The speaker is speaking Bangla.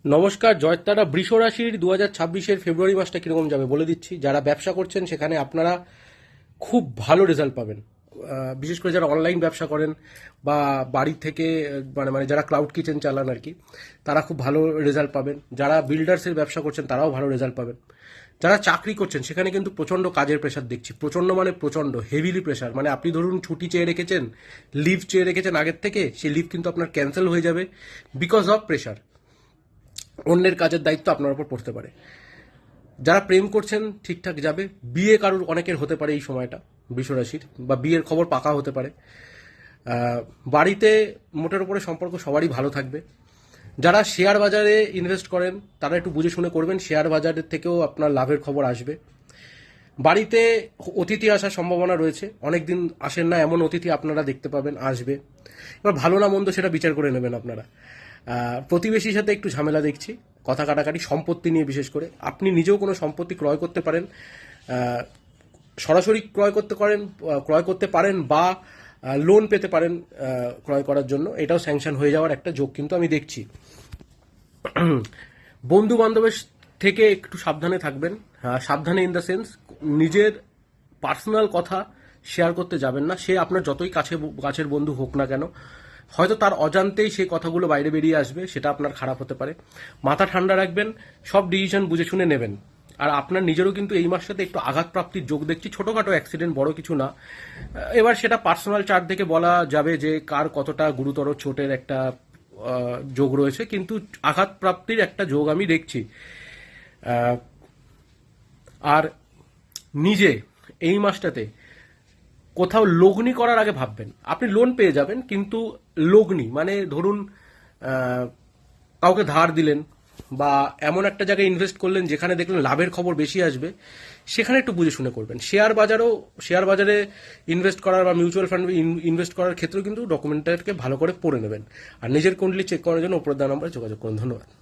নমস্কার। জয়তারা বৃষ রাশির 2026-এর ফেব্রুয়ারি মাসটা কিরকম যাবে বলে দিচ্ছি। যারা ব্যবসা করছেন সেখানে আপনারা খুব ভালো রেজাল্ট পাবেন। বিশেষ করে যারা অনলাইন ব্যবসা করেন বা বাড়ি থেকে মানে মানে যারা ক্লাউড কিচেন চালান আর কি, তারা খুব ভালো রেজাল্ট পাবেন। যারা বিল্ডার্সের ব্যবসা করছেন তারাও ভালো রেজাল্ট পাবেন। যারা চাকরি করছেন সেখানে কিন্তু প্রচণ্ড কাজের প্রেশার দেখছি। প্রচণ্ড মানে প্রচণ্ড হেভিলি প্রেশার। মানে আপনি ধরুন ছুটি চেয়ে রেখেছেন, লিভ চেয়ে রেখেছেন আগের থেকে, সেই লিভ কিন্তু আপনার ক্যান্সেল হয়ে যাবে বিকজ অফ প্রেশার। অন্যের কাজের দায়িত্ব আপনার উপর পড়তে পারে। যারা প্রেম করছেন ঠিকঠাক যাবে। বিয়ে কারুর অনেকের হতে পারে এই সময়টা বৃষরাশির, বা বিয়ের খবর পাকা হতে পারে। বাড়িতে মোটের উপরে সম্পর্ক সবারই ভালো থাকবে। যারা শেয়ার বাজারে ইনভেস্ট করেন তারা একটু বুঝে শুনে করবেন, শেয়ার বাজারের থেকেও আপনার লাভের খবর আসবে। বাড়িতে অতিথি আসার সম্ভাবনা রয়েছে, অনেকদিন আসেন না এমন অতিথি আপনারা দেখতে পাবেন, আসবে। এবার ভালো না মন্দ সেটা বিচার করে নেবেন আপনারা। প্রতিবেশীর সাথে একটু ঝামেলা দেখছি, কথা কাটাকাটি, সম্পত্তি নিয়ে বিশেষ করে। আপনি নিজেও কোনো সম্পত্তি ক্রয় করতে পারেন, সরাসরি ক্রয় করতে পারেন বা লোন পেতে পারেন ক্রয় করার জন্য। এটাও স্যাংশন হয়ে যাওয়ার একটা যোগ কিন্তু আমি দেখছি। বন্ধু বান্ধবের থেকে একটু সাবধানে থাকবেন। সাবধানে ইন দ্য সেন্স, নিজের পার্সোনাল কথা শেয়ার করতে যাবেন না। সে আপনার যতই কাছের বন্ধু হোক না কেন, হয়তো তার অজান্তেই সেই কথাগুলো বাইরে বেরিয়ে আসবে, সেটা আপনার খারাপ হতে পারে। মাথা ঠান্ডা রাখবেন, সব ডিসিশন বুঝে শুনে নেবেন। আর আপনার নিজেরও কিন্তু এই মাসটাতে একটু আঘাতপ্রাপ্তির যোগ দেখছি, ছোটোখাটো অ্যাক্সিডেন্ট, বড় কিছু না। এবার সেটা পার্সোনাল চার্ট থেকে বলা যাবে যে কার কতটা গুরুতর চোটের একটা যোগ রয়েছে, কিন্তু আঘাতপ্রাপ্তির একটা যোগ আমি দেখছি। আর নিজে এই মাসটাতে কোথাও লগ্নি করার আগে ভাববেন। আপনি লোন পেয়ে যাবেন, কিন্তু লগ্নি মানে ধরুন কাউকে ধার দিলেন বা এমন একটা জায়গায় ইনভেস্ট করলেন যেখানে দেখলেন লাভের খবর বেশি আসবে, সেখানে একটু বুঝে শুনে করবেন। শেয়ার বাজারে ইনভেস্ট করার বা মিউচুয়াল ফান্ডে ইনভেস্ট করার ক্ষেত্রেও কিন্তু ডকুমেন্টটাকে ভালো করে পড়ে নেবেন। আর নিজের কুণ্ডলি চেক করার জন্য উপরের দেওয়া নম্বরে যোগাযোগ করুন। ধন্যবাদ।